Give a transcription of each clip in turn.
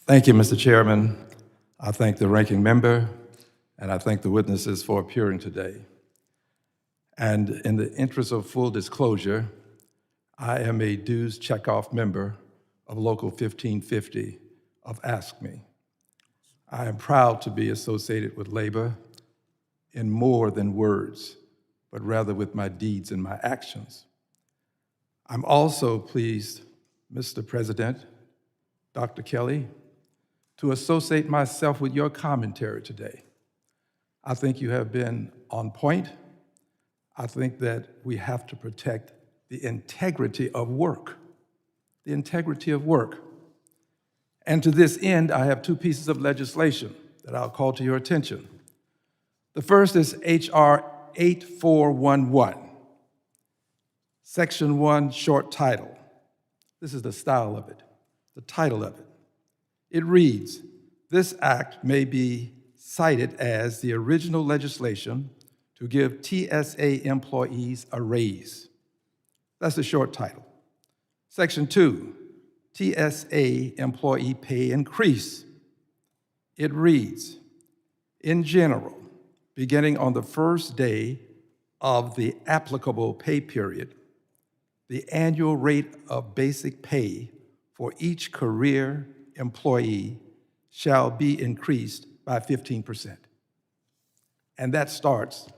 Thank you, Mr. Chairman. I thank the ranking member, and I thank the witnesses for appearing today. And in the interest of full disclosure, I am a dues checkoff member of Local 1550 of Ask Me. I am proud to be associated with labor in more than words, but rather with my deeds and my actions. I'm also pleased, Mr. President, Dr. Kelly, to associate myself with your commentary today. I think you have been on point. I think that we have to protect the integrity of work, the integrity of work. And to this end, I have two pieces of legislation that I'll call to your attention. The first is H.R. 8411, Section 1, short title. This is the style of it, the title of it. It reads, "This act may be cited as the original legislation to give TSA employees a raise." That's the short title. Section 2, TSA employee pay increase. It reads, "In general, beginning on the first day of the applicable pay period, the annual rate of basic pay for each career employee shall be increased by 15%. And that starts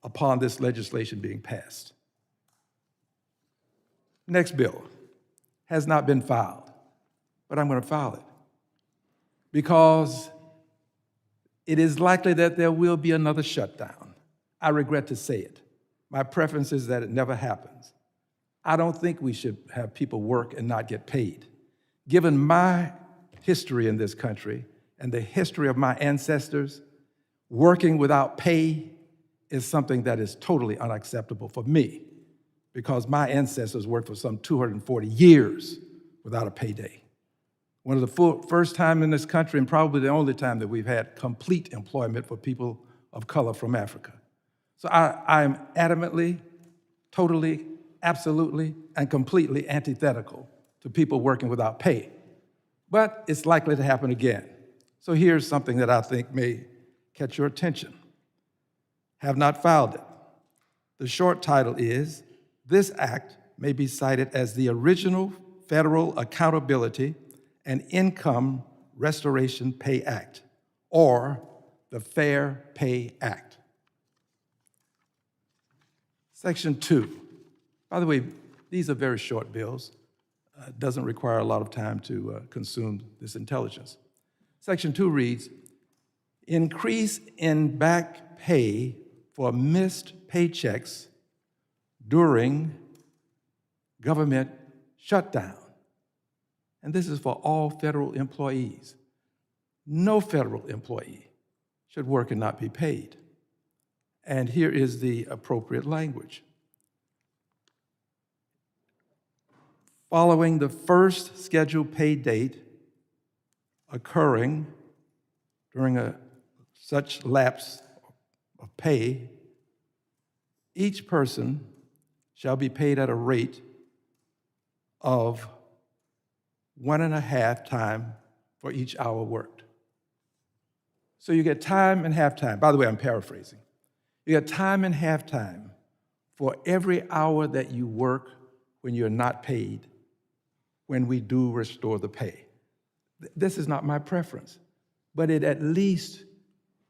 upon this legislation being passed. Next bill has not been filed, but I'm going to file it because it is likely that there will be another shutdown. I regret to say it. My preference is that it never happens. I don't think we should have people work and not get paid. Given my history in this country and the history of my ancestors, working without pay is something that is totally unacceptable for me because my ancestors worked for some 240 years without a payday. One of the first time in this country, and probably the only time that we've had complete employment for people of color from Africa. So I am adamantly, totally, absolutely, and completely antithetical to people working without pay. But it's likely to happen again. So here's something that I think may catch your attention. Have not filed it. The short title is, "This act may be cited as the original Federal Accountability and Income Restoration Pay Act, or the Fair Pay Act." Section 2. By the way, these are very short bills. It doesn't require a lot of time to consume this intelligence. Section 2 reads, "Increase in back pay for missed paychecks during government shutdown." And this is for all federal employees. No federal employee should work and not be paid. And here is the appropriate language. "Following the first scheduled pay date occurring during such lapse of pay, each person shall be paid at a rate of 1.5 time for each hour worked." So you get time and half time. By the way, I'm paraphrasing. You get time and half time for every hour that you work when you're not paid, when we do restore the pay. This is not my preference, but it at least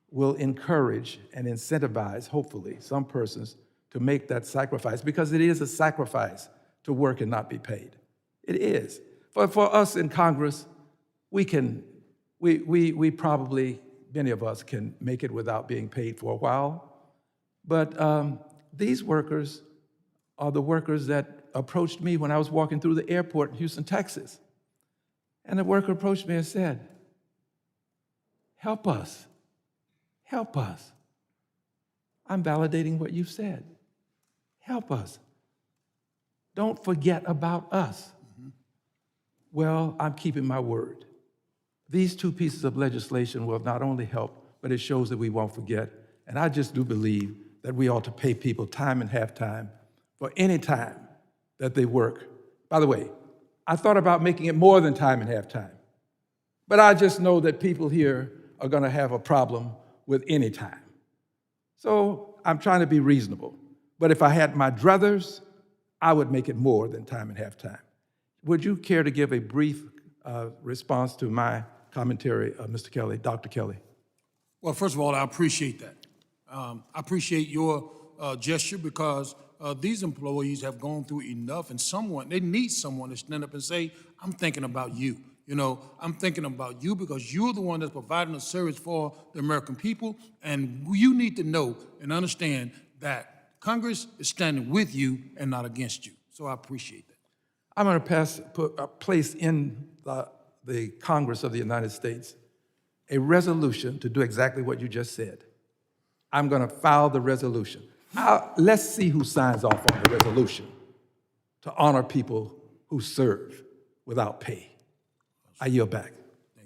will encourage and incentivize, hopefully, some persons to make that sacrifice, because it is a sacrifice to work and not be paid. It is. For us in Congress, we probably, many of us can make it without being paid for a while, but these workers are the workers that approached me when I was walking through the airport in Houston, Texas. And the worker approached me and said, "Help us, help us." I'm validating what you've said. Help us. Don't forget about us. Well, I'm keeping my word. These two pieces of legislation will not only help, but it shows that we won't forget. And I just do believe that we ought to pay people time and half time for any time that they work. By the way, I thought about making it more than time and half time, But I just know that people here are going to have a problem with any time. So I'm trying to be reasonable. But if I had my druthers, I would make it more than time and half time. Would you care to give a brief response to my commentary, Mr. Kelly, Dr. Kelly? Well, first of all, I appreciate that. I appreciate your gesture because these employees have gone through enough, and they need someone to stand up and say, I'm thinking about you. You know, I'm thinking about you because you're the one that's providing a service for the American people, and you need to know and understand that Congress is standing with you and not against you. So I appreciate that. I'm going to place in the Congress of the United States a resolution to do exactly what you just said. I'm going to file the resolution. Let's see who signs off on the resolution to honor people who serve without pay. I yield back.